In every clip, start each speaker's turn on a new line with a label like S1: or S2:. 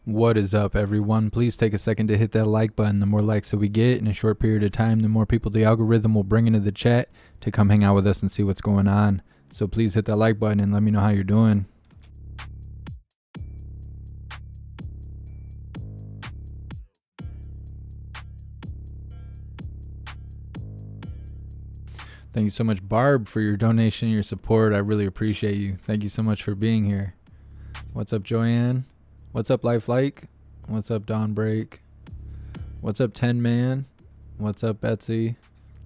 S1: What is up, everyone? Please take a second to hit that like button. The more likes that we get in a short period of time, the more people the algorithm will bring into the chat to come hang out with us and see what's going on. So please hit that like button and let me know how you're doing. Thank you so much, Barb, for your donation and your support. I really appreciate you. Thank you so much for being here. What's up, Joanne? What's up, Lifelike? What's up, Dawnbreak? What's up, 10 Man? What's up, Betsy?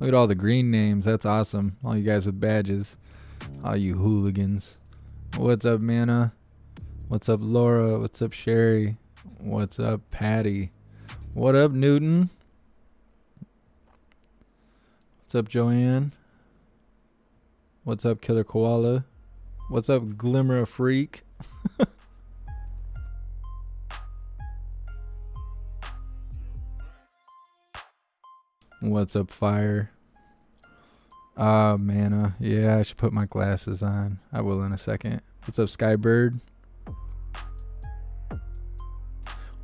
S1: Look at all the green names. That's awesome. All you guys with badges. All you hooligans. What's up, Mana? What's up, Laura? What's up, Sherry? What's up, Patty? What up, Newton? What's up, Joanne? What's up, Killer Koala? What's up, Glimmer of Freak? What's up, Fire? Mana. Yeah, I should put my glasses on. I will in a second. What's up, Skybird?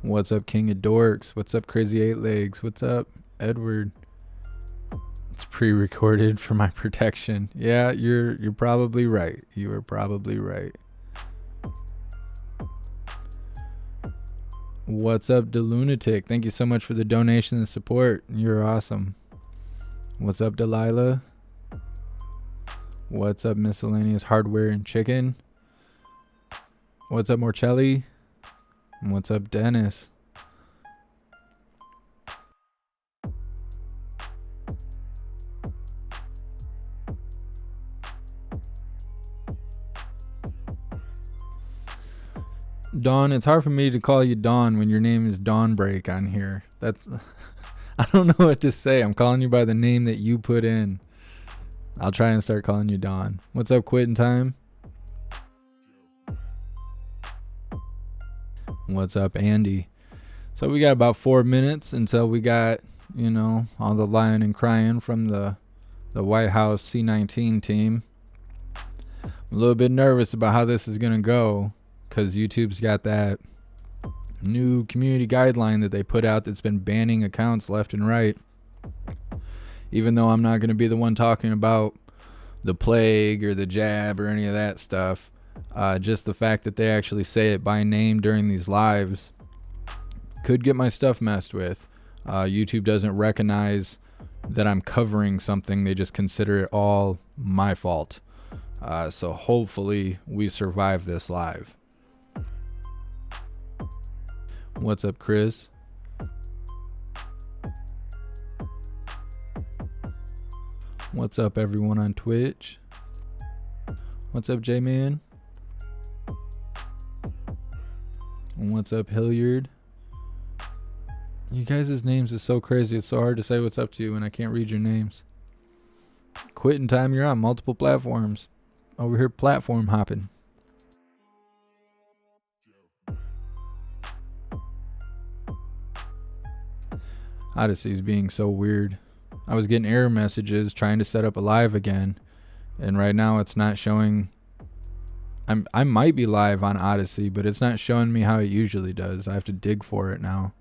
S1: What's up, King of Dorks? What's up, Crazy Eight Legs? What's up, Edward? It's pre-recorded for my protection. Yeah, you're probably right. You are probably right. What's up, DeLunatic? Thank you so much for the donation and support. You're awesome. What's up, Delilah? What's up, Miscellaneous Hardware and Chicken? What's up, Morcelli? And what's up, Dennis? Dawn, it's hard for me to call you Dawn when your name is Dawnbreak on here. That's I don't know what to say. I'm calling you by the name that you put in. I'll try and start calling you Dawn. What's up, Quitting Time? What's up, Andy? So we got about 4 minutes until we got, all the lying and crying from the White House C19 team. I'm a little bit nervous about how this is going to go, because YouTube's got that new community guideline that they put out that's been banning accounts left and right. Even though I'm not going to be the one talking about the plague or the jab or any of that stuff, just the fact that they actually say it by name during these lives could get my stuff messed with. YouTube doesn't recognize that I'm covering something. They just consider it all my fault. So hopefully we survive this live. What's up, Chris? What's up, everyone on Twitch? What's up, J-Man? What's up, Hilliard? You guys' names is so crazy. It's so hard to say what's up to you when I can't read your names. Quitting Time, you're on multiple platforms. Over here platform hopping. Odyssey's being so weird. I was getting error messages trying to set up a live again, and right now it's not showing. I might be live on Odyssey, but it's not showing me how it usually does. I have to dig for it now.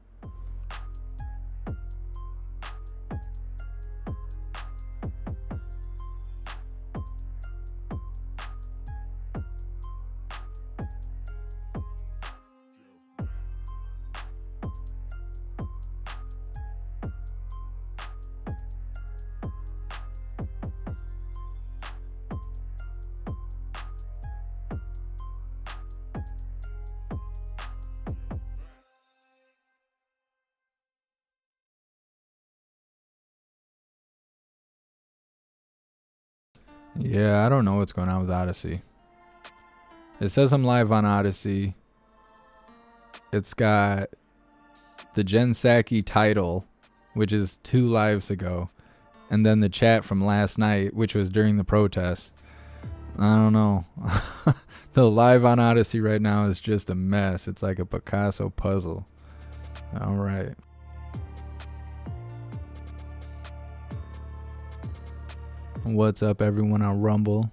S1: Yeah, I don't know what's going on with Odyssey. It says I'm live on Odyssey. It's got the Jen Psaki title, which is 2 lives ago, and then the chat from last night, which was during the protests. I don't know. The live on Odyssey right now is just a mess. It's like a Picasso puzzle. All right. What's up, everyone on Rumble?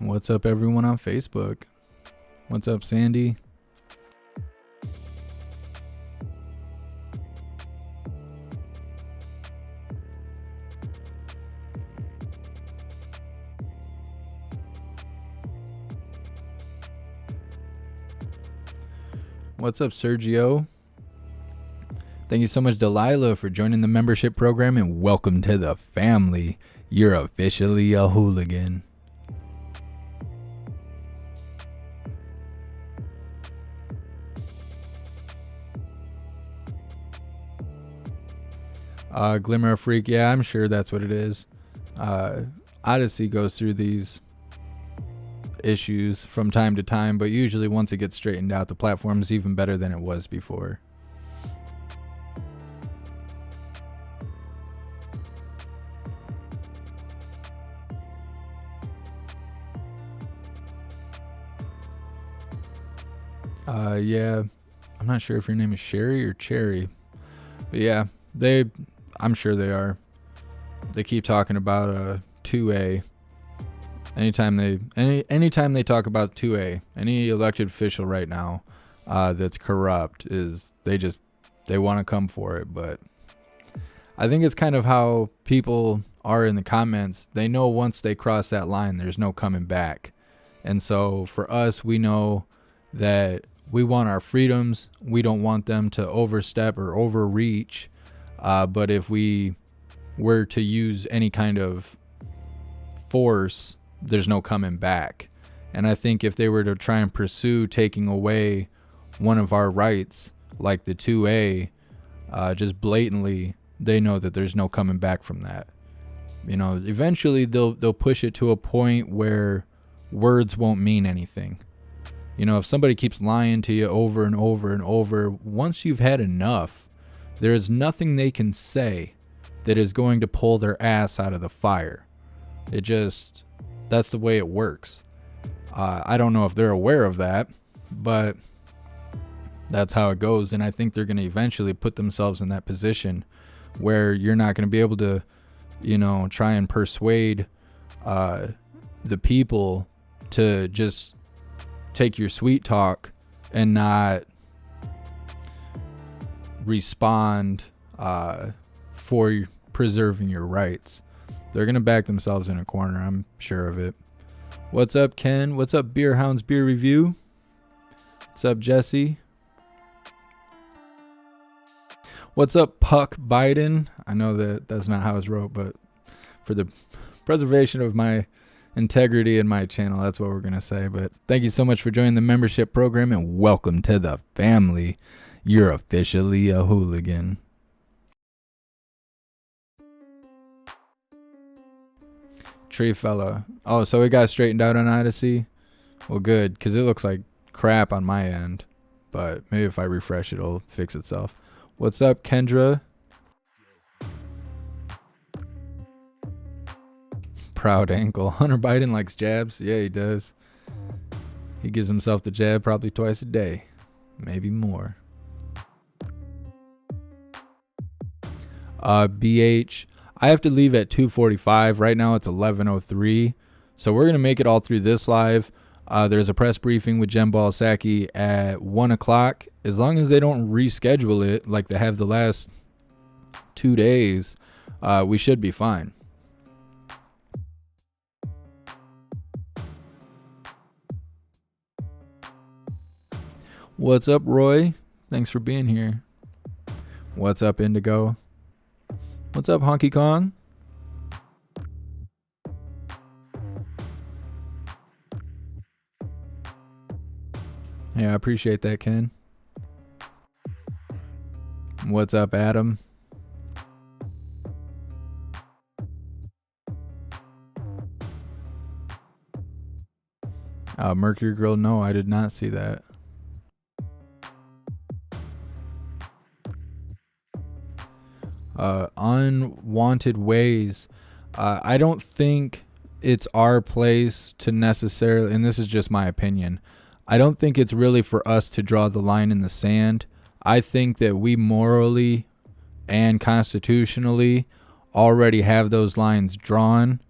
S1: What's up, everyone on Facebook? What's up, Sandy? What's up, Sergio? Thank you so much, Delilah, for joining the membership program, and welcome to the family. You're officially a hooligan. Glimmer of Freak, yeah, I'm sure that's what it is. Odyssey goes through these issues from time to time, but usually once it gets straightened out, the platform is even better than it was before. Yeah, I'm not sure if your name is Sherry or Cherry, but yeah, I'm sure they are. They keep talking about 2A. Anytime they talk about 2A, any elected official right now that's corrupt, they want to come for it. But I think it's kind of how people are in the comments. They know once they cross that line, there's no coming back. And so for us, we know that we want our freedoms. We don't want them to overstep or overreach. But if we were to use any kind of force, there's no coming back. And I think if they were to try and pursue taking away one of our rights, like the 2A, just blatantly, they know that there's no coming back from that. You know, eventually they'll push it to a point where words won't mean anything. You know, if somebody keeps lying to you over and over and over, once you've had enough, there is nothing they can say that is going to pull their ass out of the fire. That's the way it works. I don't know if they're aware of that, but that's how it goes. And I think they're going to eventually put themselves in that position where you're not going to be able to, you know, try and persuade the people to just take your sweet talk and not respond for preserving your rights. They're going to back themselves in a corner. I'm sure of it. What's up, Ken? What's up, Beer Hounds Beer Review? What's up, Jesse? What's up, Puck Biden? I know that's not how it's wrote, but for the preservation of my integrity in my channel, that's what we're going to say. But thank you so much for joining the membership program, and welcome to the family. You're officially a hooligan. Tree fella. Oh, so it got straightened out on Odyssey? Well, good, because it looks like crap on my end. But maybe if I refresh, it'll fix itself. What's up, Kendra? Proud ankle. Hunter Biden likes jabs. Yeah, he does. He gives himself the jab probably twice a day. Maybe more. BH. I have to leave at 2:45. Right now it's 11:03. So we're going to make it all through this live. There's a press briefing with Jen Balsacki at 1 o'clock. As long as they don't reschedule it like they have the last 2 days, we should be fine. What's up, Roy? Thanks for being here. What's up, Indigo? What's up, Honky Kong? Yeah, I appreciate that, Ken. What's up, Adam? Mercury Grill, no, I did not see that. Unwanted ways. I don't think it's our place to necessarily, and this is just my opinion, I don't think it's really for us to draw the line in the sand. I think that we morally and constitutionally already have those lines drawn.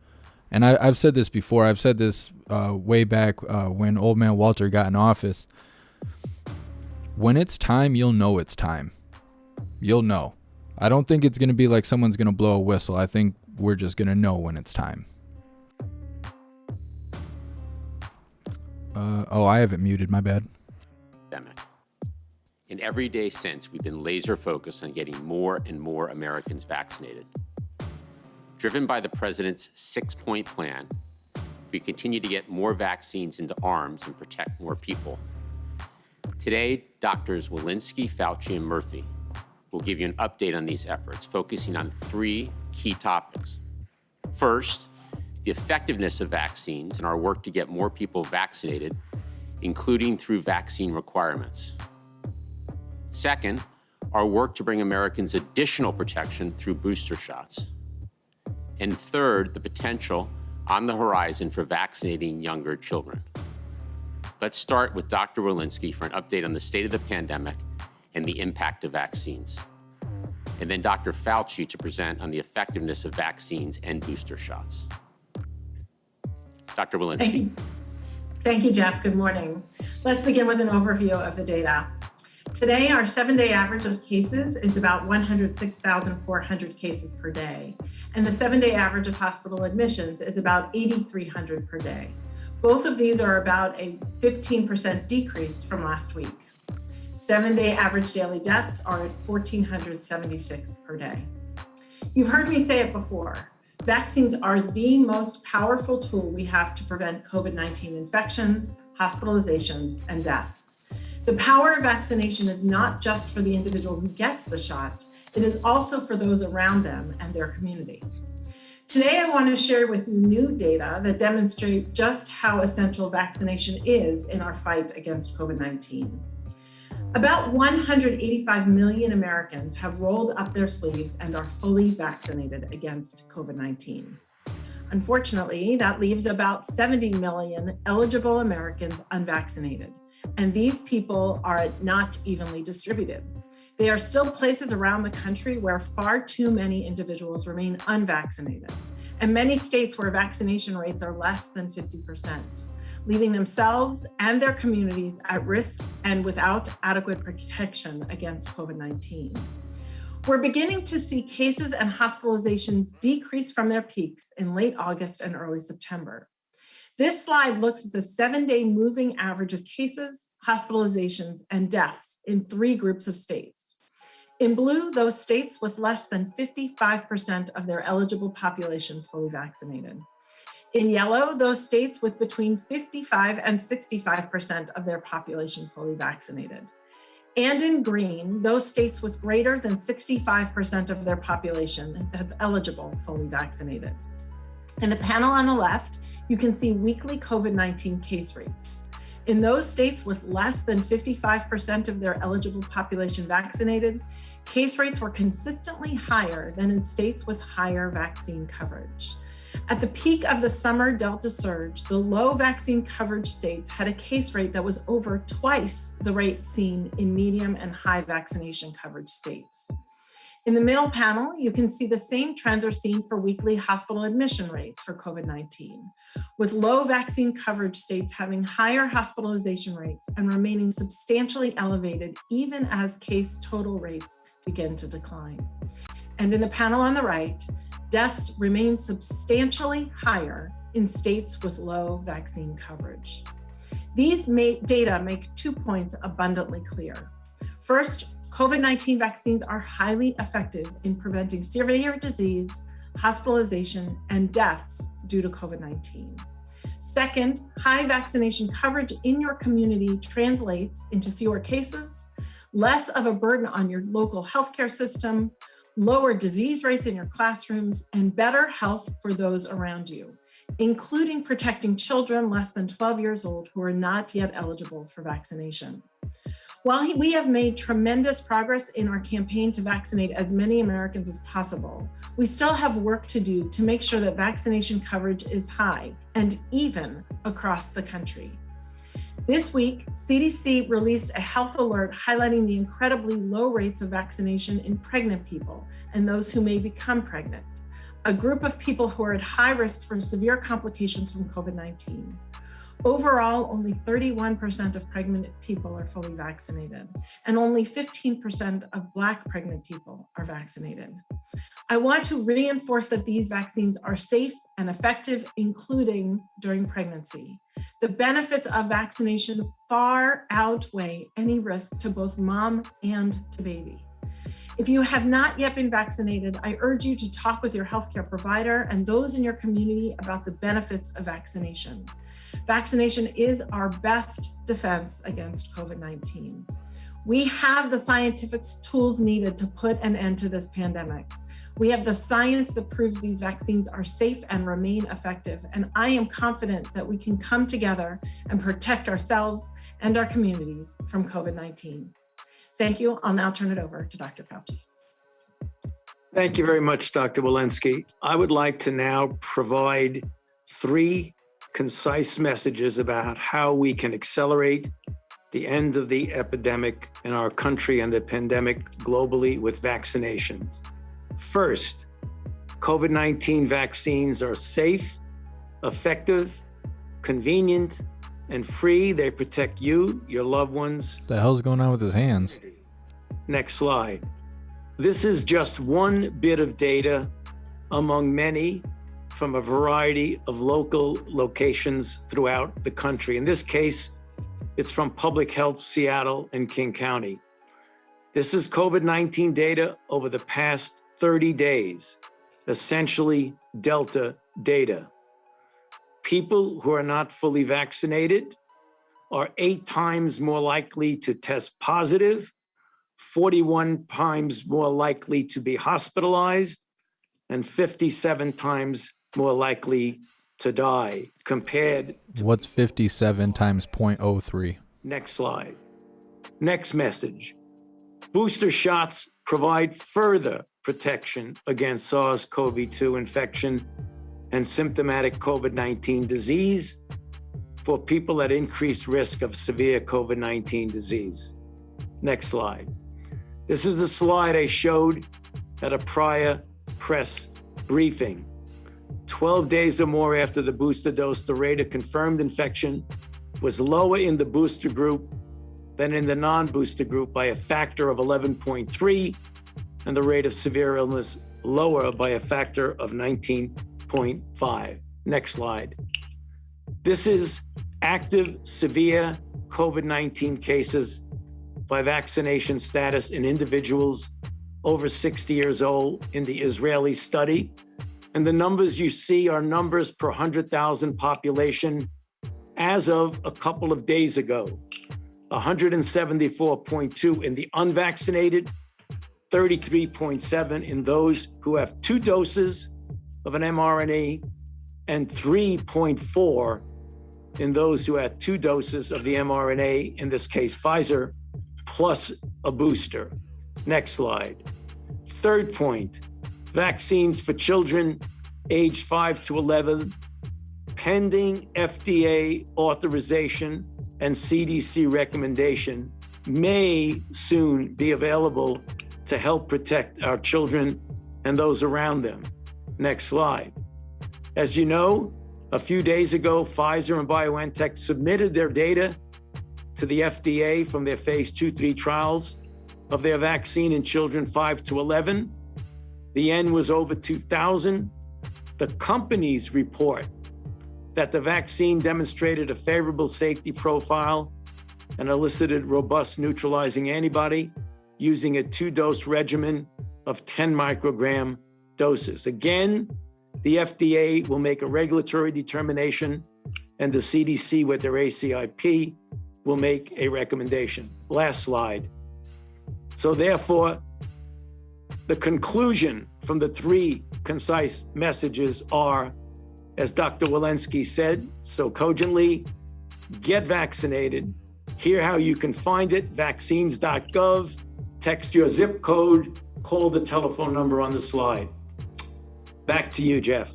S1: And I've said this before. I've said this way back when Old Man Walter got in office. When it's time, you'll know it's time. You'll know. I don't think it's going to be like someone's going to blow a whistle. I think we're just going to know when it's time. I have it muted. My bad.
S2: And every day since, we've been laser focused on getting more and more Americans vaccinated. Driven by the president's 6-point plan, we continue to get more vaccines into arms and protect more people. Today, Doctors Walensky, Fauci, and Murthy will give you an update on these efforts, focusing on 3 key topics. First, the effectiveness of vaccines and our work to get more people vaccinated, including through vaccine requirements. Second, our work to bring Americans additional protection through booster shots. And third, the potential on the horizon for vaccinating younger children. Let's start with Dr. Walensky for an update on the state of the pandemic and the impact of vaccines. And then Dr. Fauci to present on the effectiveness of vaccines and booster shots. Dr. Walensky.
S3: Thank you, Jeff. Good morning. Let's begin with an overview of the data. Today, our 7-day average of cases is about 106,400 cases per day, and the 7-day average of hospital admissions is about 8,300 per day. Both of these are about a 15% decrease from last week. 7-day average daily deaths are at 1,476 per day. You've heard me say it before. Vaccines are the most powerful tool we have to prevent COVID-19 infections, hospitalizations, and death. The power of vaccination is not just for the individual who gets the shot, it is also for those around them and their community. Today, I want to share with you new data that demonstrate just how essential vaccination is in our fight against COVID-19. About 185 million Americans have rolled up their sleeves and are fully vaccinated against COVID-19. Unfortunately, that leaves about 70 million eligible Americans unvaccinated, and these people are not evenly distributed. There are still places around the country where far too many individuals remain unvaccinated, and many states where vaccination rates are less than 50%, leaving themselves and their communities at risk and without adequate protection against COVID-19. We're beginning to see cases and hospitalizations decrease from their peaks in late August and early September. This slide looks at the 7-day moving average of cases, hospitalizations, and deaths in 3 groups of states. In blue, those states with less than 55% of their eligible population fully vaccinated. In yellow, those states with between 55 and 65% of their population fully vaccinated. And in green, those states with greater than 65% of their population that's eligible fully vaccinated. In the panel on the left, you can see weekly COVID-19 case rates. In those states with less than 55% of their eligible population vaccinated, case rates were consistently higher than in states with higher vaccine coverage. At the peak of the summer Delta surge, the low vaccine coverage states had a case rate that was over twice the rate seen in medium and high vaccination coverage states. In the middle panel, you can see the same trends are seen for weekly hospital admission rates for COVID-19, with low vaccine coverage states having higher hospitalization rates and remaining substantially elevated even as case total rates begin to decline. And in the panel on the right, deaths remain substantially higher in states with low vaccine coverage. These data make 2 points abundantly clear. First, COVID-19 vaccines are highly effective in preventing severe disease, hospitalization, and deaths due to COVID-19. Second, high vaccination coverage in your community translates into fewer cases, less of a burden on your local healthcare system, lower disease rates in your classrooms, and better health for those around you, including protecting children less than 12 years old who are not yet eligible for vaccination. While we have made tremendous progress in our campaign to vaccinate as many Americans as possible, we still have work to do to make sure that vaccination coverage is high and even across the country. This week, CDC released a health alert highlighting the incredibly low rates of vaccination in pregnant people and those who may become pregnant. a group of people who are at high risk for severe complications from COVID-19. Overall, only 31% of pregnant people are fully vaccinated, and only 15% of Black pregnant people are vaccinated. I want to reinforce that these vaccines are safe and effective, including during pregnancy. The benefits of vaccination far outweigh any risk to both mom and to baby. If you have not yet been vaccinated, I urge you to talk with your healthcare provider and those in your community about the benefits of vaccination. Vaccination is our best defense against COVID-19. We have the scientific tools needed to put an end to this pandemic. We have the science that proves these vaccines are safe and remain effective, and I am confident that we can come together and protect ourselves and our communities from COVID-19. Thank you. I'll now turn it over to Dr. Fauci.
S4: Thank you very much, Dr. Walensky. I would like to now provide 3 concise messages about how we can accelerate the end of the epidemic in our country and the pandemic globally with vaccinations. First, COVID-19 vaccines are safe, effective, convenient, and free. They protect you, your loved ones.
S1: What the hell's going on with his hands?
S4: Next slide. This is just one bit of data among many from a variety of local locations throughout the country. In this case, it's from Public Health Seattle and King County. This is COVID-19 data over the past 30 days, essentially Delta data. People who are not fully vaccinated are 8 times more likely to test positive, 41 times more likely to be hospitalized, and 57 times more likely to die compared to...
S1: What's 57 times 0.03?
S4: Next slide. Next message. Booster shots provide further protection against SARS-CoV-2 infection and symptomatic COVID-19 disease for people at increased risk of severe COVID-19 disease. Next slide. This is the slide I showed at a prior press briefing. 12 days or more after the booster dose, the rate of confirmed infection was lower in the booster group than in the non-booster group by a factor of 11.3, and the rate of severe illness lower by a factor of 19.5. Next slide. This is active severe COVID-19 cases by vaccination status in individuals over 60 years old in the Israeli study. And the numbers you see are numbers per 100,000 population as of a couple of days ago. 174.2 in the unvaccinated, 33.7 in those who have 2 doses of an mRNA, and 3.4 in those who had 2 doses of the mRNA, in this case Pfizer, plus a booster. Next slide. Third point, vaccines for children aged 5 to 11, pending FDA authorization and CDC recommendation, may soon be available to help protect our children and those around them. Next slide. As you know, a few days ago, Pfizer and BioNTech submitted their data to the FDA from their phase 2-3 trials of their vaccine in children 5 to 11. The N was over 2,000. The companies report that the vaccine demonstrated a favorable safety profile and elicited robust neutralizing antibody using a 2-dose regimen of 10 microgram doses. Again, the FDA will make a regulatory determination, and the CDC with their ACIP will make a recommendation. Last slide. So therefore, the conclusion from the 3 concise messages are, as Dr. Walensky said so cogently, get vaccinated. Hear how you can find it, vaccines.gov, text your zip code, call the telephone number on the slide. Back to you, Jeff.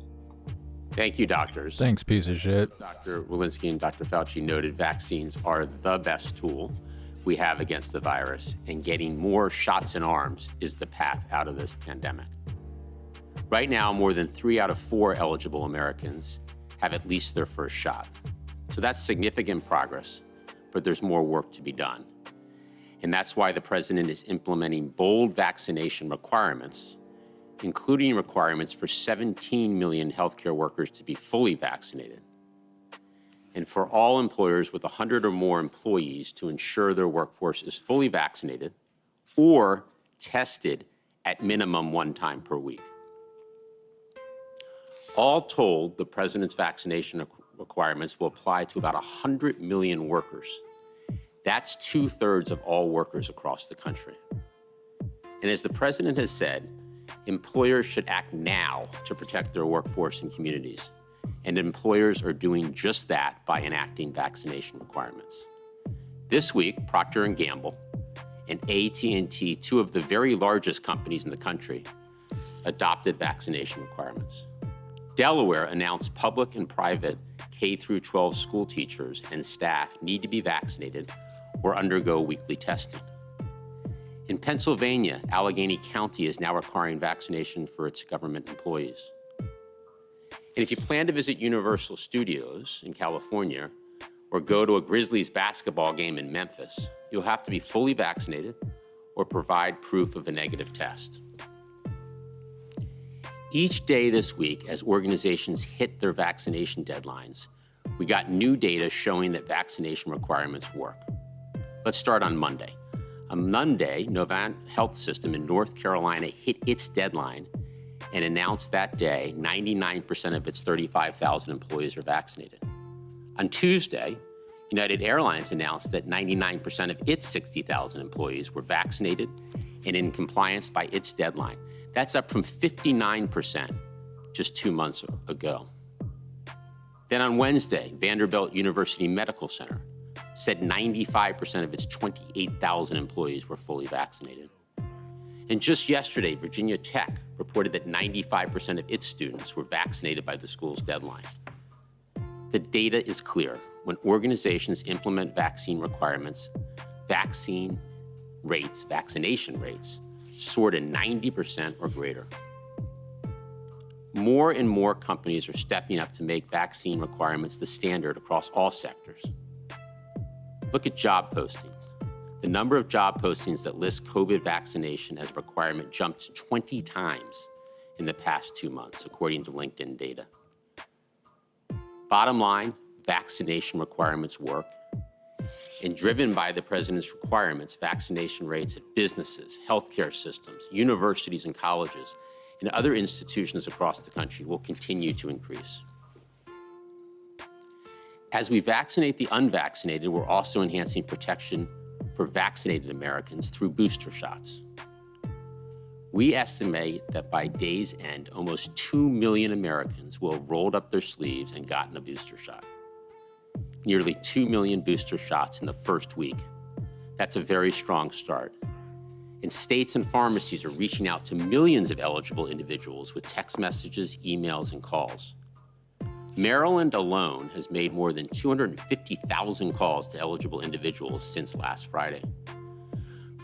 S2: Thank you, doctors.
S1: Thanks, piece of shit.
S2: Dr. Walensky and Dr. Fauci noted vaccines are the best tool we have against the virus, and getting more shots in arms is the path out of this pandemic. Right now, more than 3 out of 4 eligible Americans have at least their first shot. So that's significant progress, but there's more work to be done. And that's why the president is implementing bold vaccination requirements, including requirements for 17 million healthcare workers to be fully vaccinated, and for all employers with 100 or more employees to ensure their workforce is fully vaccinated or tested at minimum 1 time per week. All told, the president's vaccination requirements will apply to about 100 million workers. That's 2/3 of all workers across the country. And as the president has said, employers should act now to protect their workforce and communities. And employers are doing just that by enacting vaccination requirements. This week, Procter & Gamble and AT&T, 2 of the very largest companies in the country, adopted vaccination requirements. Delaware announced public and private K-12 school teachers and staff need to be vaccinated or undergo weekly testing. In Pennsylvania, Allegheny County is now requiring vaccination for its government employees. And if you plan to visit Universal Studios in California or go to a Grizzlies basketball game in Memphis, you'll have to be fully vaccinated or provide proof of a negative test. Each day this week, as organizations hit their vaccination deadlines, we got new data showing that vaccination requirements work. Let's start on Monday. On Monday, Novant Health System in North Carolina hit its deadline and announced that day 99% of its 35,000 employees are vaccinated. On Tuesday, United Airlines announced that 99% of its 60,000 employees were vaccinated and in compliance by its deadline. That's up from 59% just 2 months ago. Then on Wednesday, Vanderbilt University Medical Center said 95% of its 28,000 employees were fully vaccinated. And just yesterday, Virginia Tech reported that 95% of its students were vaccinated by the school's deadline. The data is clear. When organizations implement vaccine requirements, vaccination rates soar to 90% or greater. More and more companies are stepping up to make vaccine requirements the standard across all sectors. Look at job postings. The number of job postings that list COVID vaccination as a requirement jumped 20 times in the past 2 months, according to LinkedIn data. Bottom line, vaccination requirements work. And driven by the president's requirements, vaccination rates at businesses, healthcare systems, universities and colleges, and other institutions across the country will continue to increase. As we vaccinate the unvaccinated, we're also enhancing protection for vaccinated Americans through booster shots. We estimate that by day's end, almost 2 million Americans will have rolled up their sleeves and gotten a booster shot. Nearly 2 million booster shots in the first week. That's a very strong start. And states and pharmacies are reaching out to millions of eligible individuals with text messages, emails, and calls. Maryland alone has made more than 250,000 calls to eligible individuals since last Friday.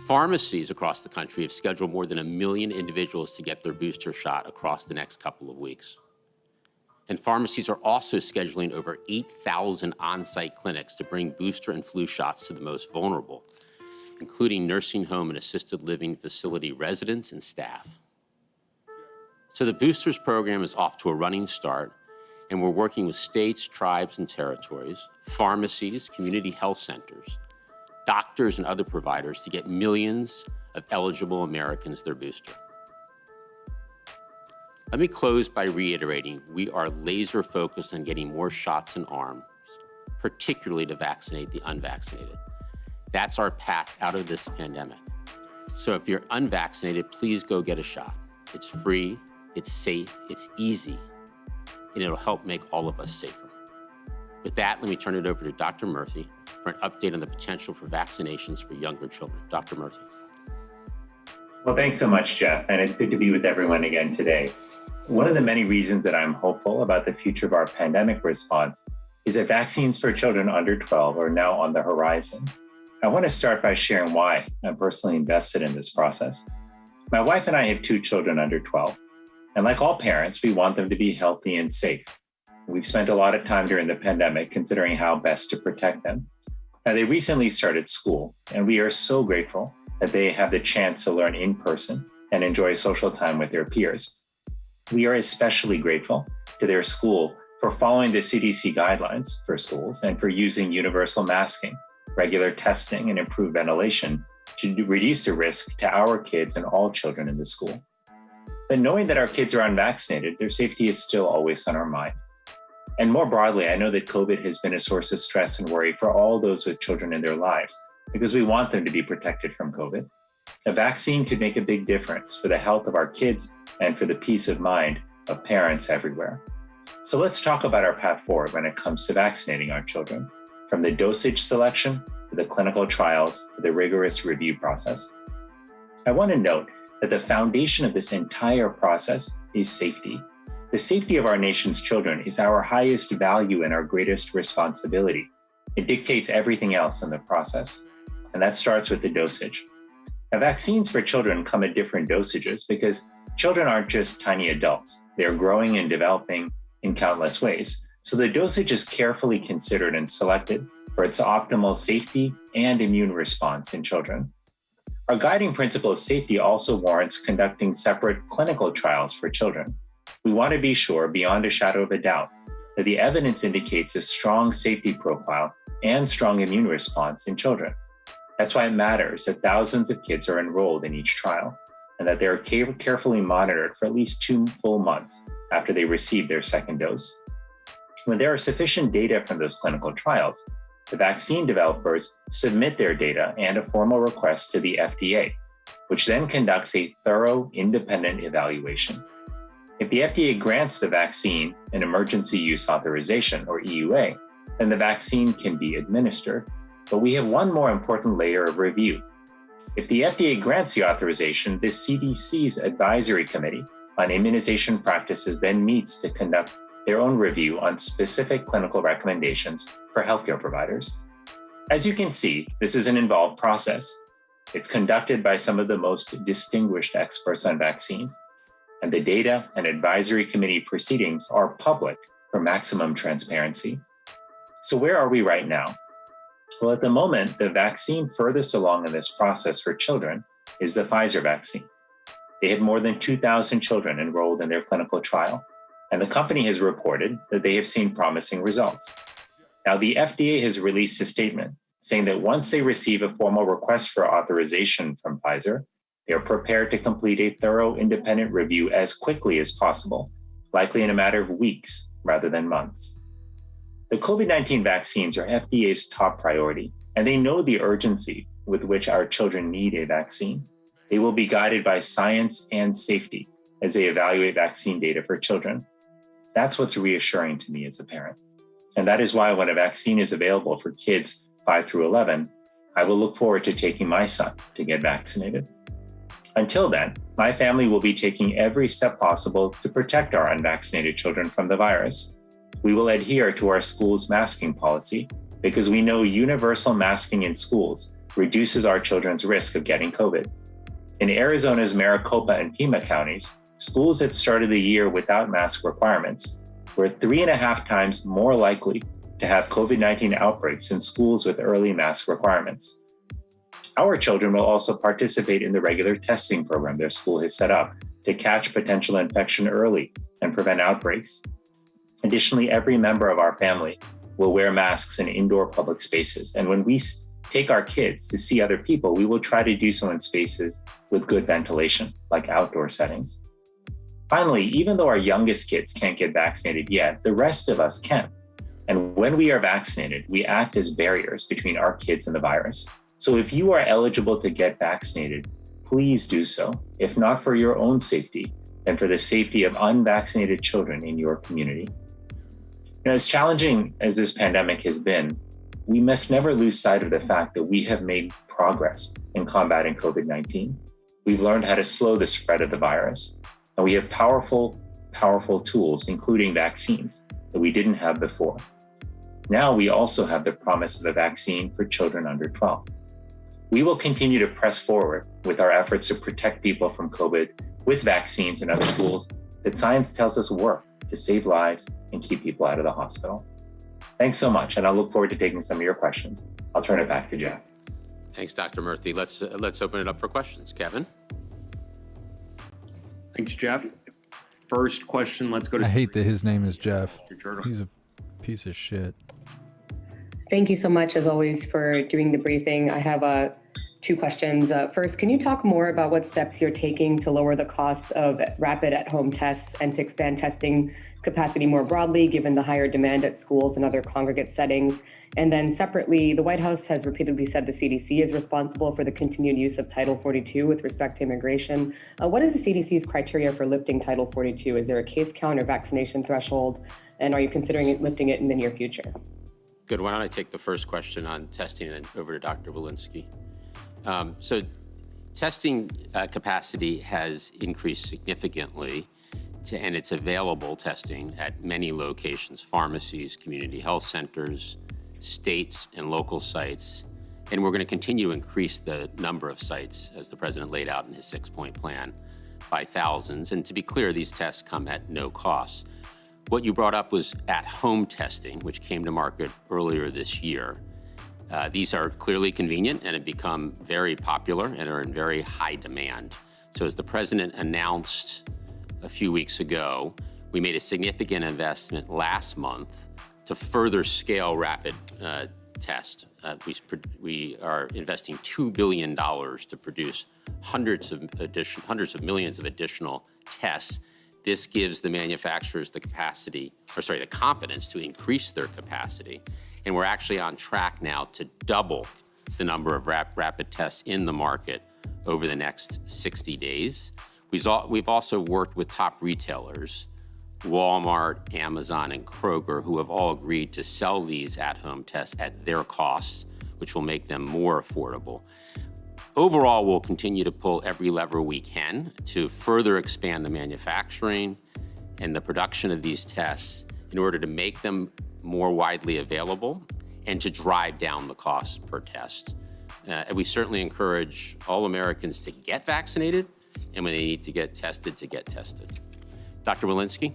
S2: Pharmacies across the country have scheduled more than 1 million individuals to get their booster shot across the next couple of weeks. And pharmacies are also scheduling over 8,000 on-site clinics to bring booster and flu shots to the most vulnerable, including nursing home and assisted living facility residents and staff. So the boosters program is off to a running start, and we're working with states, tribes, and territories, pharmacies, community health centers, doctors, and other providers to get millions of eligible Americans their booster. Let me close by reiterating, we are laser focused on getting more shots in arms, particularly to vaccinate the unvaccinated. That's our path out of this pandemic. So if you're unvaccinated, please go get a shot. It's free, it's safe, it's easy, and it'll help make all of us safer. With that, let me turn it over to Dr. Murthy for an update on the potential for vaccinations for younger children. Dr. Murthy.
S5: Well, thanks so much, Jeff, and it's good to be with everyone again today. One of the many reasons that I'm hopeful about the future of our pandemic response is that vaccines for children under 12 are now on the horizon. I want to start by sharing why I'm personally invested in this process. My wife and I have 2 children under 12. And like all parents, we want them to be healthy and safe. We've spent a lot of time during the pandemic considering how best to protect them. Now, they recently started school, and we are so grateful that they have the chance to learn in person and enjoy social time with their peers. We are especially grateful to their school for following the CDC guidelines for schools and for using universal masking, regular testing, and improved ventilation to reduce the risk to our kids and all children in the school. But knowing that our kids are unvaccinated, their safety is still always on our mind. And more broadly, I know that COVID has been a source of stress and worry for all those with children in their lives because we want them to be protected from COVID. A vaccine could make a big difference for the health of our kids and for the peace of mind of parents everywhere. So let's talk about our path forward when it comes to vaccinating our children, from the dosage selection to the clinical trials to the rigorous review process. I want to note that the foundation of this entire process is safety. The safety of our nation's children is our highest value and our greatest responsibility. It dictates everything else in the process, and that starts with the dosage. Now, vaccines for children come at different dosages because children aren't just tiny adults. They're growing and developing in countless ways. So the dosage is carefully considered and selected for its optimal safety and immune response in children. Our guiding principle of safety also warrants conducting separate clinical trials for children. We want to be sure, beyond a shadow of a doubt, that the evidence indicates a strong safety profile and strong immune response in children. That's why it matters that thousands of kids are enrolled in each trial and that they are carefully monitored for at least 2 full months after they receive their second dose. When there are sufficient data from those clinical trials, the vaccine developers submit their data and a formal request to the FDA, which then conducts a thorough independent evaluation. If the FDA grants the vaccine an emergency use authorization, or EUA, then the vaccine can be administered. But we have one more important layer of review. If the FDA grants the authorization, the CDC's Advisory Committee on Immunization Practices then meets to conduct their own review on specific clinical recommendations for healthcare providers. As you can see, this is an involved process. It's conducted by some of the most distinguished experts on vaccines, and the data and advisory committee proceedings are public for maximum transparency. So where are we right now? Well, at the moment, the vaccine furthest along in this process for children is the Pfizer vaccine. They have more than 2,000 children enrolled in their clinical trial, and the company has reported that they have seen promising results. Now, the FDA has released a statement saying that once they receive a formal request for authorization from Pfizer, they are prepared to complete a thorough independent review as quickly as possible, likely in a matter of weeks rather than months. The COVID-19 vaccines are FDA's top priority, and they know the urgency with which our children need a vaccine. They will be guided by science and safety as they evaluate vaccine data for children. That's what's reassuring to me as a parent. And that is why when a vaccine is available for kids 5 through 11, I will look forward to taking my son to get vaccinated. Until then, my family will be taking every step possible to protect our unvaccinated children from the virus. We will adhere to our school's masking policy because we know universal masking in schools reduces our children's risk of getting COVID. In Arizona's Maricopa and Pima counties, schools that started the year without mask requirements were 3.5 times more likely to have COVID-19 outbreaks in schools with early mask requirements. Our children will also participate in the regular testing program their school has set up to catch potential infection early and prevent outbreaks. Additionally, every member of our family will wear masks in indoor public spaces. And when we take our kids to see other people, we will try to do so in spaces with good ventilation, like outdoor settings. Finally, even though our youngest kids can't get vaccinated yet, the rest of us can. And when we are vaccinated, we act as barriers between our kids and the virus. So if you are eligible to get vaccinated, please do so, if not for your own safety, then for the safety of unvaccinated children in your community. Now, as challenging as this pandemic has been, we must never lose sight of the fact that we have made progress in combating COVID-19. We've learned how to slow the spread of the virus, and we have powerful tools, including vaccines, that we didn't have before. Now we also have the promise of a vaccine for children under 12. We will continue to press forward with our efforts to protect people from COVID with vaccines and other tools, that science tells us work to save lives and keep people out of the hospital. Thanks so much, and I look forward to taking some of your questions. I'll turn it back to Jeff.
S2: Thanks, Dr. Murthy. Let's open it up for questions. Kevin?
S6: Thanks, Jeff. First question, let's go to...
S1: I hate that his name is Jeff.
S6: Journal.
S1: He's a piece of shit.
S7: Thank you so much, as always, for doing the briefing. I have two questions. First, can you talk more about what steps you're taking to lower the costs of rapid at-home tests and to expand testing capacity more broadly, given the higher demand at schools and other congregate settings? And then separately, the White House has repeatedly said the CDC is responsible for the continued use of Title 42 with respect to immigration. What is the CDC's criteria for lifting Title 42? Is there a case count or vaccination threshold? And are you considering lifting it in the near future?
S2: Good. Why don't I take the first question on testing and then over to Dr. Walensky. So testing capacity has increased significantly, and it's available testing at many locations, pharmacies, community health centers, states and local sites. And we're going to continue to increase the number of sites, as the president laid out in his 6-point plan, by thousands. And to be clear, these tests come at no cost. What you brought up was at-home testing, which came to market earlier this year. These are clearly convenient and have become very popular and are in very high demand. So as the president announced a few weeks ago, we made a significant investment last month to further scale rapid test. We are investing $2 billion to produce hundreds of millions of additional tests. This gives the manufacturers the confidence to increase their capacity. And we're actually on track now to double the number of rapid tests in the market over the next 60 days. We've also worked with top retailers, Walmart, Amazon, and Kroger, who have all agreed to sell these at-home tests at their costs, which will make them more affordable. Overall, we'll continue to pull every lever we can to further expand the manufacturing and the production of these tests in order to make them more widely available and to drive down the cost per test. And we certainly encourage all Americans to get vaccinated, and when they need to get tested. Dr. Walensky?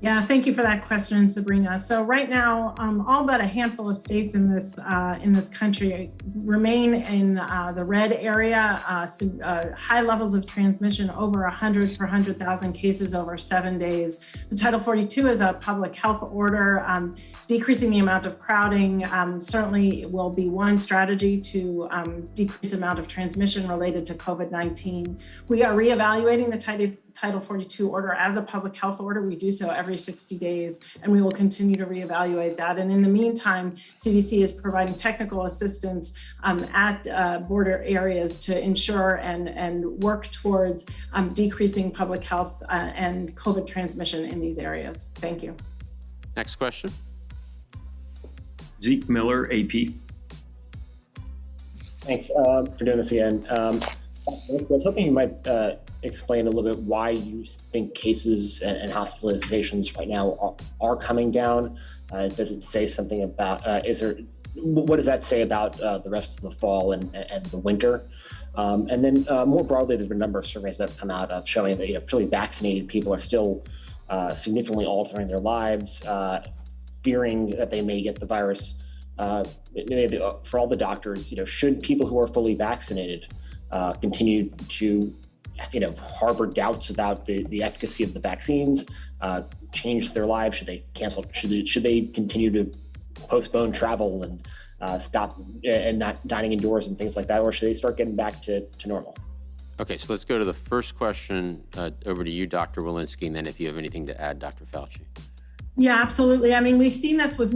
S3: Yeah, thank you for that question, Sabrina. So right now, all but a handful of states in this country remain in the red area, high levels of transmission, over 100 per 100,000 cases over 7 days. The Title 42 is a public health order. Decreasing the amount of crowding certainly will be one strategy to decrease the amount of transmission related to COVID-19. We are reevaluating the Title 42 order as a public health order. We do so every 60 days, and we will continue to reevaluate that. And in the meantime, CDC is providing technical assistance at border areas to ensure and work towards decreasing public health and COVID transmission in these areas. Thank you.
S2: Next question.
S6: Zeke Miller, AP.
S8: Thanks for doing this again. I was hoping you might explain a little bit why you think cases and hospitalizations right now are coming down. Does it say something about, what does that say about the rest of the fall and the winter? And then more broadly, there's been a number of surveys that have come out of showing that fully vaccinated people are still significantly altering their lives, fearing that they may get the virus. For all the doctors, should people who are fully vaccinated continue to harbor doubts about the efficacy of the vaccines, change their lives? Should they cancel? Should they continue to postpone travel and stop and not dining indoors and things like that? Or should they start getting back to normal?
S2: Okay, so let's go to the first question over to you, Dr. Walensky, and then if you have anything to add, Dr. Fauci.
S3: Yeah, absolutely. I mean, we've seen this with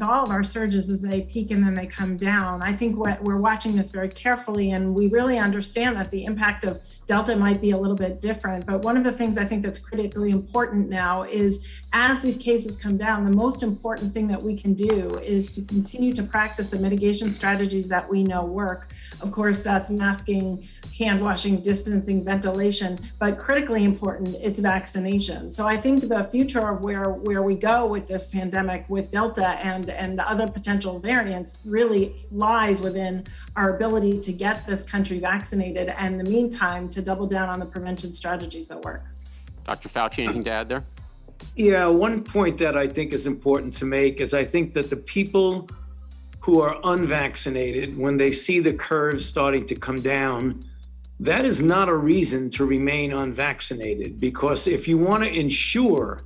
S3: all of our surges as they peak and then they come down. I think we're watching this very carefully, and we really understand that the impact of Delta might be a little bit different. But one of the things I think that's critically important now is, as these cases come down, the most important thing that we can do is to continue to practice the mitigation strategies that we know work. Of course, that's masking, hand washing, distancing, ventilation, but critically important, it's vaccination. So I think the future of where we go with this pandemic, with Delta and other potential variants, really lies within our ability to get this country vaccinated, and in the meantime, to double down on the prevention strategies that work.
S2: Dr. Fauci, anything to add there?
S4: Yeah, one point that I think is important to make is I think that the people who are unvaccinated, when they see the curves starting to come down, that is not a reason to remain unvaccinated, because if you want to ensure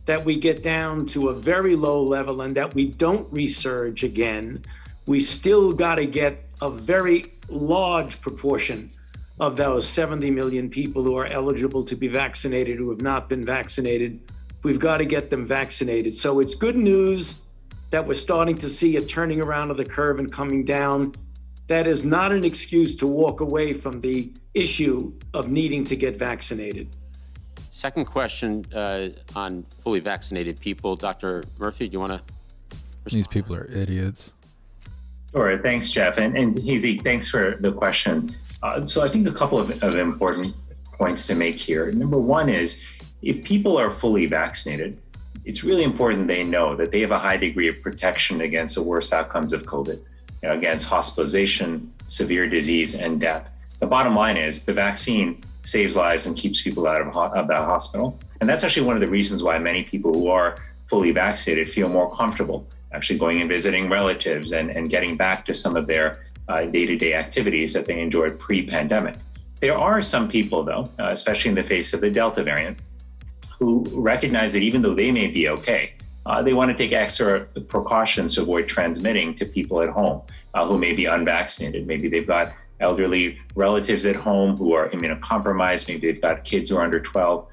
S4: that we get down to a very low level and that we don't resurge again, we still got to get a very large proportion of those 70 million people who are eligible to be vaccinated who have not been vaccinated. We've got to get them vaccinated. So it's good news that we're starting to see a turning around of the curve and coming down. That is not an excuse to walk away from the issue of needing to get vaccinated.
S2: Second question on fully vaccinated people. Dr. Murphy, do you want to respond?
S1: These people are idiots.
S5: Sure. Thanks, Jeff. And Hazy, thanks for the question. So I think a couple of important points to make here. Number one is, if people are fully vaccinated, it's really important they know that they have a high degree of protection against the worst outcomes of COVID, against hospitalization, severe disease, and death. The bottom line is the vaccine saves lives and keeps people out of the hospital. And that's actually one of the reasons why many people who are fully vaccinated feel more comfortable actually going and visiting relatives and getting back to some of their day-to-day activities that they enjoyed pre-pandemic. There are some people, though, especially in the face of the Delta variant, who recognize that even though they may be okay, they want to take extra precautions to avoid transmitting to people at home who may be unvaccinated. Maybe they've got elderly relatives at home who are immunocompromised. Maybe they've got kids who are under 12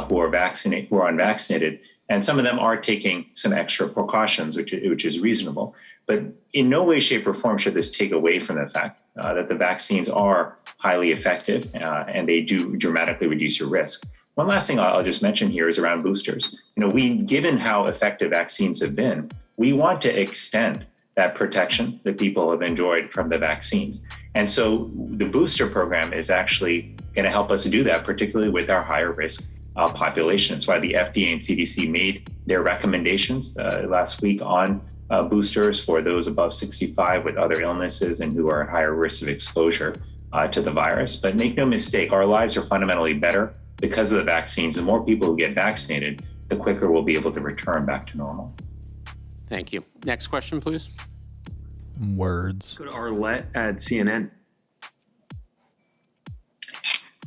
S5: who are unvaccinated. And some of them are taking some extra precautions, which is reasonable. But in no way, shape, or form should this take away from the fact that the vaccines are highly effective and they do dramatically reduce your risk. One last thing I'll just mention here is around boosters. Given how effective vaccines have been, we want to extend that protection that people have enjoyed from the vaccines. And so the booster program is actually going to help us do that, particularly with our higher risk population. That's why the FDA and CDC made their recommendations last week on boosters for those above 65 with other illnesses and who are at higher risk of exposure to the virus. But make no mistake, our lives are fundamentally better because of the vaccines. The more people who get vaccinated, the quicker we'll be able to return back to normal.
S2: Thank you. Next question, please.
S1: Words.
S6: Go to Arlette at CNN.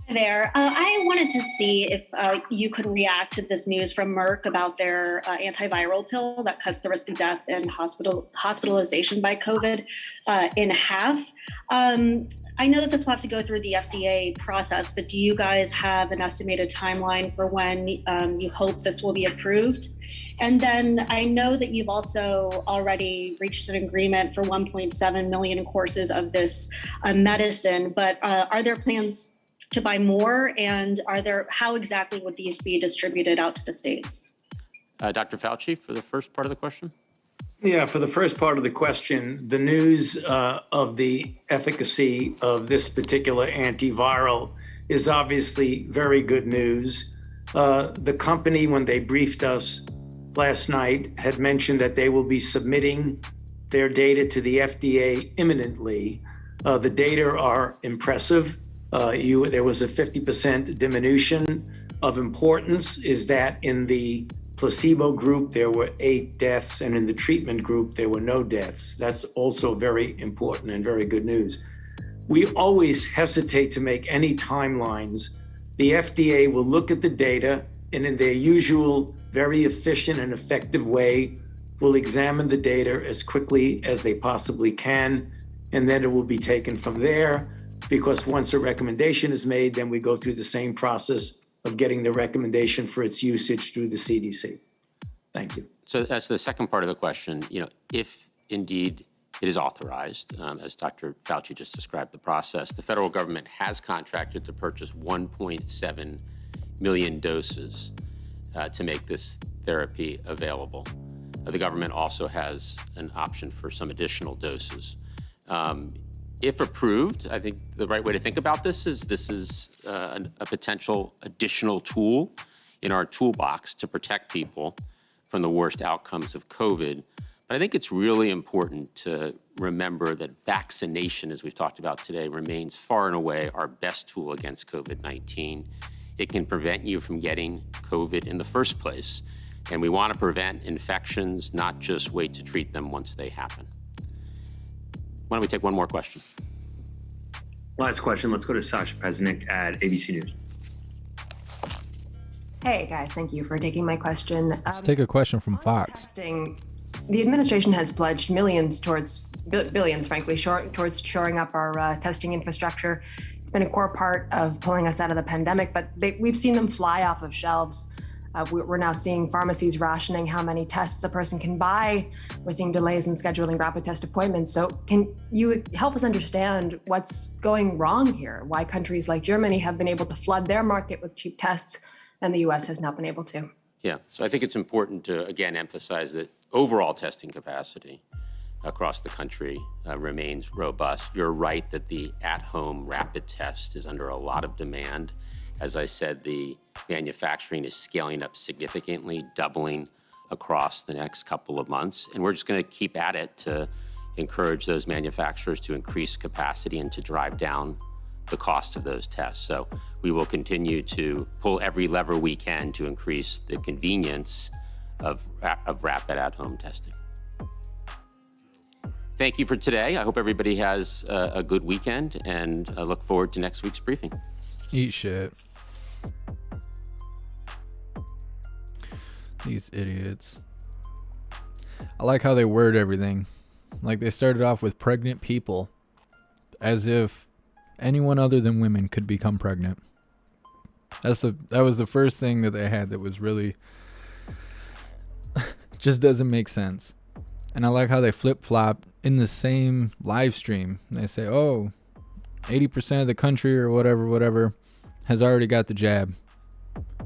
S9: Hi there. I wanted to see if you could react to this news from Merck about their antiviral pill that cuts the risk of death and hospitalization by COVID in half. I know that this will have to go through the FDA process, but do you guys have an estimated timeline for when you hope this will be approved? And then I know that you've also already reached an agreement for 1.7 million courses of this medicine, but are there plans to buy more? And how exactly would these be distributed out to the states?
S2: Dr. Fauci, for the first part of the question.
S4: Yeah, for the first part of the question, the news of the efficacy of this particular antiviral is obviously very good news. The company, when they briefed us last night, had mentioned that they will be submitting their data to the FDA imminently. The data are impressive. There was a 50% diminution. Of importance is that in the placebo group, there were 8 deaths, and in the treatment group, there were no deaths. That's also very important and very good news. We always hesitate to make any timelines. The FDA will look at the data and in their usual very efficient and effective way, will examine the data as quickly as they possibly can, and then it will be taken from there, because once a recommendation is made, then we go through the same process of getting the recommendation for its usage through the CDC. Thank you.
S2: So as to the second part of the question, if indeed it is authorized, as Dr. Fauci just described the process, the federal government has contracted to purchase 1.7 million doses to make this therapy available. The government also has an option for some additional doses. If approved, I think the right way to think about this is a potential additional tool in our toolbox to protect people from the worst outcomes of COVID. But I think it's really important to remember that vaccination, as we've talked about today, remains far and away our best tool against COVID-19. it can prevent you from getting COVID in the first place. And we want to prevent infections, not just wait to treat them once they happen. Why don't we take one more question?
S6: Last question. Let's go to Sasha Pezenik at ABC News.
S10: Hey guys, thank you for taking my question.
S1: Let's take a question from
S10: on
S1: Fox.
S10: Testing, the administration has pledged millions towards billions, frankly, towards shoring up our testing infrastructure. It's been a core part of pulling us out of the pandemic, but we've seen them fly off of shelves. We're now seeing pharmacies rationing how many tests a person can buy. We're seeing delays in scheduling rapid test appointments. So can you help us understand what's going wrong here? Why countries like Germany have been able to flood their market with cheap tests and the US has not been able to?
S2: Yeah, so I think it's important to, again, emphasize that overall testing capacity across the country remains robust. You're right that the at-home rapid test is under a lot of demand. As I said, the manufacturing is scaling up significantly, doubling across the next couple of months. And we're just going to keep at it to encourage those manufacturers to increase capacity and to drive down the cost of those tests. So we will continue to pull every lever we can to increase the convenience of rapid at-home testing. Thank you for today. I hope everybody has a good weekend, and I look forward to next week's briefing.
S1: Eat shit. These idiots. I like how they word everything. Like they started off with pregnant people, as if anyone other than women could become pregnant. That was the first thing that they had that was really just doesn't make sense. And I like how they flip-flop in the same live stream. They say, oh, 80% of the country or whatever has already got the jab.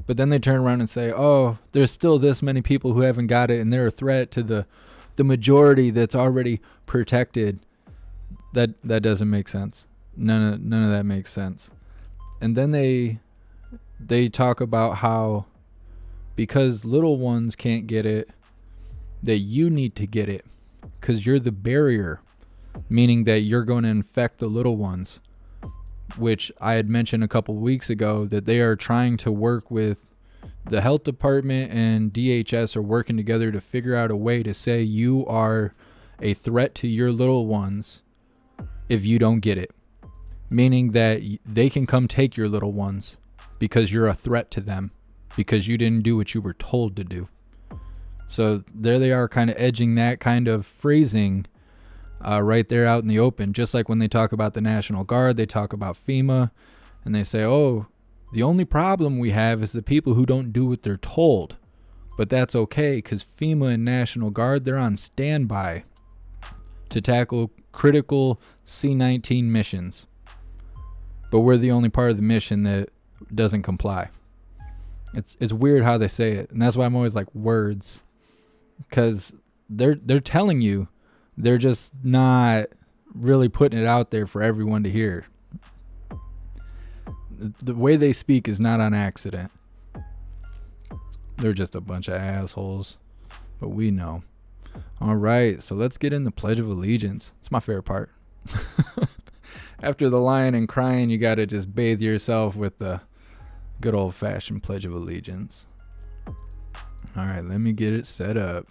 S1: But then they turn around and say, oh, there's still this many people who haven't got it, and they're a threat to the majority that's already protected. That doesn't make sense. None of that makes sense. And then they talk about how because little ones can't get it, that you need to get it because you're the barrier, meaning that you're going to infect the little ones, which I had mentioned a couple weeks ago that they are trying to work with the health department, and DHS are working together to figure out a way to say you are a threat to your little ones if you don't get it, meaning that they can come take your little ones because you're a threat to them because you didn't do what you were told to do. So there they are, kind of edging that kind of phrasing right there out in the open. Just like when they talk about the National Guard, they talk about FEMA, and they say, oh, the only problem we have is the people who don't do what they're told. But that's okay because FEMA and National Guard, they're on standby to tackle critical C19 missions. But we're the only part of the mission that doesn't comply. It's weird how they say it, and that's why I'm always like words. Because they're telling you, they're just not really putting it out there for everyone to hear. The way they speak is not on accident. They're just a bunch of assholes, but we know. All right, so let's get in the Pledge of Allegiance. It's my favorite part. After the lying and crying, you got to just bathe yourself with the good old-fashioned Pledge of Allegiance. All right, let me get it set up.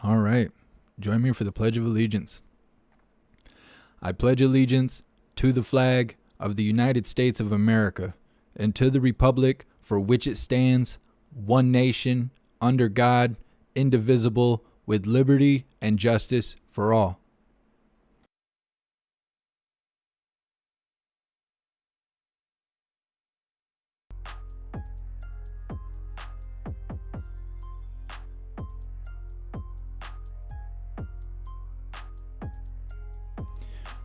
S1: All right, join me for the Pledge of Allegiance. I pledge allegiance to the flag of the United States of America and to the republic for which it stands, one nation, under God, indivisible, with liberty and justice for all.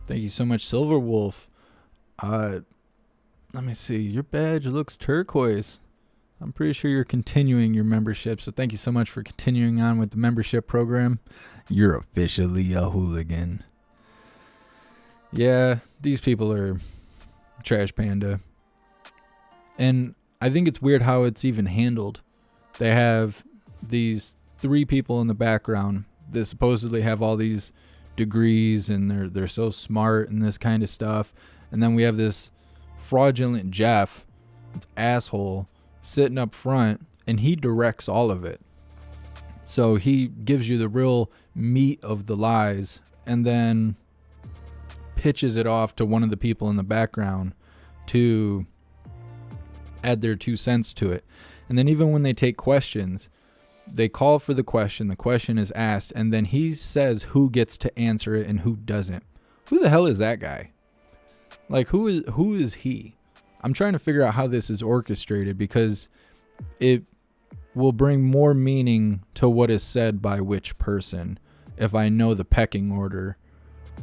S1: Thank you so much, Silver Wolf. Let me see. Your badge looks turquoise. I'm pretty sure you're continuing your membership, so thank you so much for continuing on with the membership program. You're officially a hooligan. Yeah, these people are trash panda. And I think it's weird how it's even handled. They have these 3 people in the background that supposedly have all these degrees and they're so smart and this kind of stuff. And then we have this fraudulent Jeff, this asshole, sitting up front, and he directs all of it. So he gives you the real meat of the lies and then pitches it off to one of the people in the background to add their 2 cents to it. And then even when they take questions, they call for the question is asked, and then he says who gets to answer it and who doesn't. Who the hell is that guy? Like, who is he? I'm trying to figure out how this is orchestrated, because it will bring more meaning to what is said by which person if I know the pecking order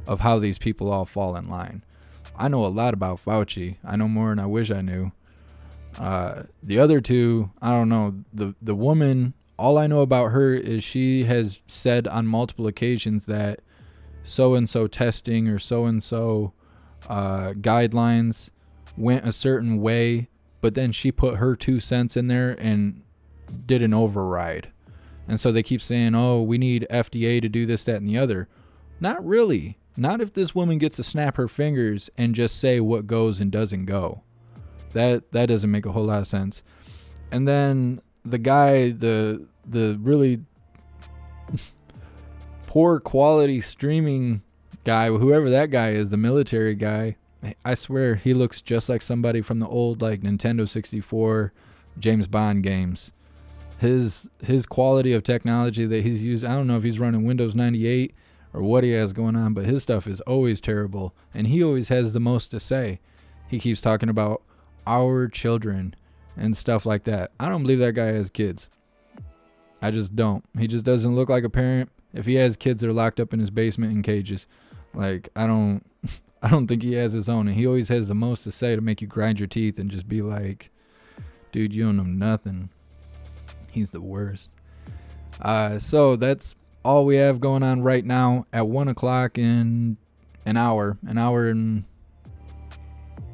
S1: of how these people all fall in line. I know a lot about Fauci. I know more than I wish I knew. The other 2, I don't know. The woman, all I know about her is she has said on multiple occasions that so-and-so testing or so-and-so guidelines went a certain way, but then she put her 2 cents in there and did an override. And so they keep saying, oh, we need FDA to do this, that, and the other. Not really. Not if this woman gets to snap her fingers and just say what goes and doesn't go. That doesn't make a whole lot of sense. And then the guy, the really poor quality streaming guy, whoever that guy is, the military guy, I swear he looks just like somebody from the old like Nintendo 64 James Bond games. His quality of technology that he's used, I don't know if he's running Windows 98 or what he has going on, but his stuff is always terrible, and he always has the most to say. He keeps talking about our children and stuff like that. I don't believe that guy has kids. I just don't. He just doesn't look like a parent. If he has kids, they're locked up in his basement in cages. Like, I don't think he has his own, and he always has the most to say to make you grind your teeth and just be like, dude, you don't know nothing. He's the worst. So that's all we have going on right now at 1 o'clock in an hour and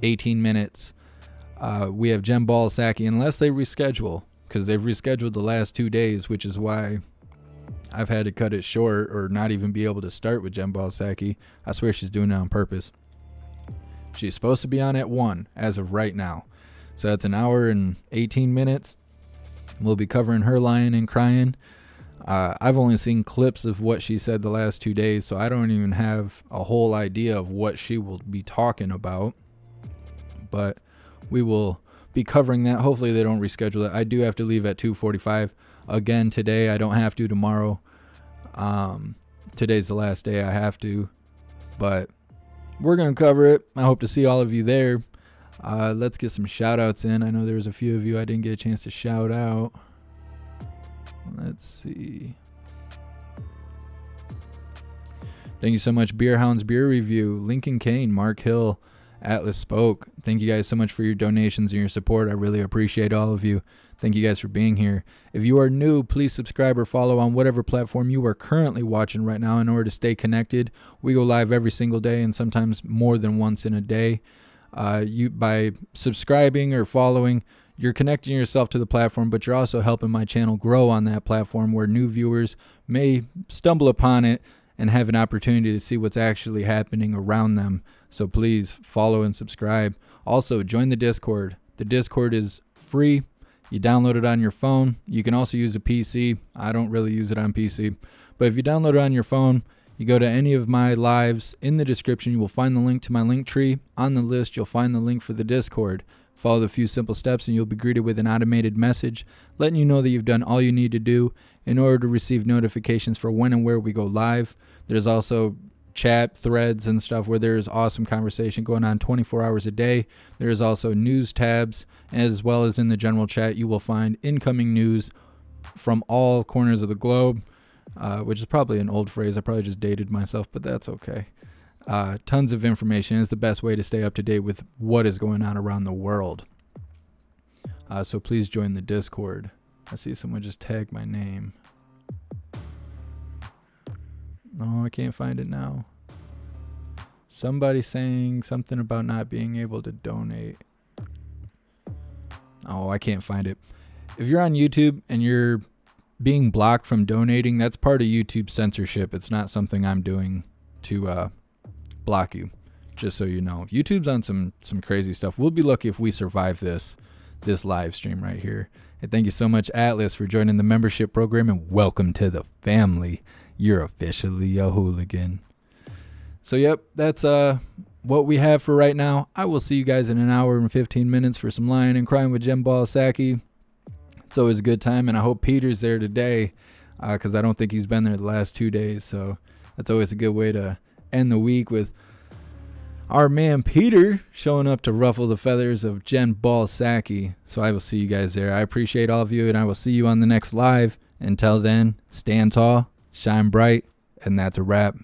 S1: 18 minutes. We have Jen Balsacki, unless they reschedule, because they've rescheduled the last 2 days, which is why I've had to cut it short or not even be able to start with Jen Balsacki. I swear she's doing it on purpose. She's supposed to be on at 1 as of right now. So that's an hour and 18 minutes. We'll be covering her lying and crying. I've only seen clips of what she said the last 2 days, so I don't even have a whole idea of what she will be talking about. But we will be covering that. Hopefully they don't reschedule it. I do have to leave at 2:45 again today. I don't have to tomorrow. Today's the last day I have to, but we're going to cover it. I hope to see all of you there. Let's get some shout outs in. I know there's a few of you I didn't get a chance to shout out. Let's see. Thank you so much, Beer Hounds Beer Review, Lincoln Kane, Mark Hill, Atlas Spoke. Thank you guys so much for your donations and your support. I really appreciate all of you. Thank you guys for being here. If you are new, please subscribe or follow on whatever platform you are currently watching right now in order to stay connected. We go live every single day and sometimes more than once in a day. By subscribing or following, you're connecting yourself to the platform, but you're also helping my channel grow on that platform where new viewers may stumble upon it and have an opportunity to see what's actually happening around them. So please follow and subscribe. Also, join the Discord. The Discord is free. You download it on your phone. You can also use a PC. I don't really use it on PC. But if you download it on your phone, you go to any of my lives. In the description, you will find the link to my link tree. On the list, you'll find the link for the Discord. Follow the few simple steps and you'll be greeted with an automated message letting you know that you've done all you need to do in order to receive notifications for when and where we go live. There's also chat threads and stuff where there's awesome conversation going on 24 hours a day. There's also news tabs, as well as in the general chat you will find incoming news from all corners of the globe, which is probably an old phrase. I probably just dated myself, but that's okay. Tons of information is the best way to stay up to date with what is going on around the world. So please join the Discord. I see someone just tagged my name. No, I can't find it now. Somebody saying something about not being able to donate. Oh, I can't find it. If you're on YouTube and you're being blocked from donating, that's part of YouTube censorship. It's not something I'm doing to block you, just so you know. YouTube's on some crazy stuff. We'll be lucky if we survive this live stream right here. And thank you so much, Atlas, for joining the membership program, and welcome to the family. You're officially a hooligan. So yep, that's what we have for right now. I will see you guys in an hour and 15 minutes for some Lying and Crying with Jen Balasaki. It's always a good time, and I hope Peter's there today, because I don't think he's been there the last 2 days. So that's always a good way to end the week, with our man Peter showing up to ruffle the feathers of Jen Balasaki. So I will see you guys there. I appreciate all of you, and I will see you on the next live. Until then, stand tall, shine bright, and that's a wrap.